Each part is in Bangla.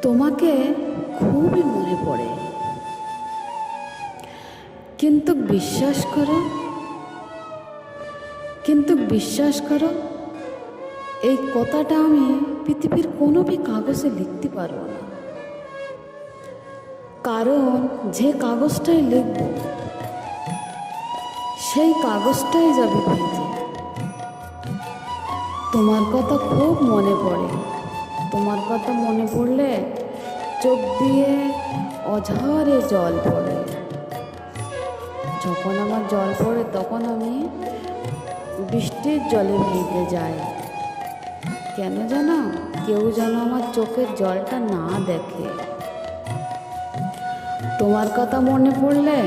তোমাকে খুবই মনে পড়ে, কিন্তু বিশ্বাস করো এই কথাটা আমি পৃথিবীর কোনো কাগজে লিখতে পারবো না। কারণ যে কাগজটাই লিখব সেই কাগজটাই যাবে ভিজে। তোমার কথা খুব মনে পড়ে, তোমার কথা মনে পড়লে চোখ দিয়ে অঝরে জল পড়ে। যখন আমার জল পড়ে তখন আমি বৃষ্টির জলে ভিজে যাই। কেন জানো? কেউ যেন আমার চোখের জলটা না দেখে। তোমার কথা মনে পড়লে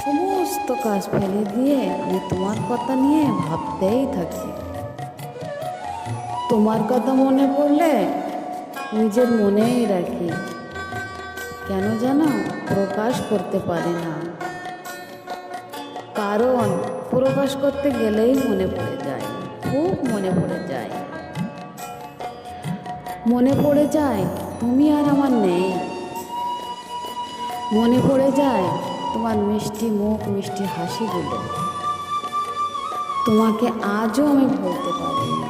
সমস্ত কাজ ফেলে দিয়ে আমি তোমার কথা নিয়ে ভাবতেই থাকি। তোমার কথা মনে পড়লে নিজের মনেই রাখি। কেন জানো? প্রকাশ করতে পারি না, কারণ প্রকাশ করতে গেলেই মনে পড়ে যায়, খুব মনে পড়ে যায়। মনে পড়ে যায় তুমি আর আমার নেই, মনে পড়ে যায় তোমার মিষ্টি মুখ, মিষ্টি হাসিগুলো। তোমাকে আজও আমি ভুলতে পারিনি,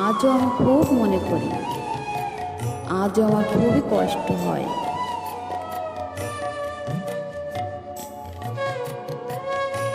আজও আমি খুব মনে করি, আজও আমার খুবই কষ্ট হয়।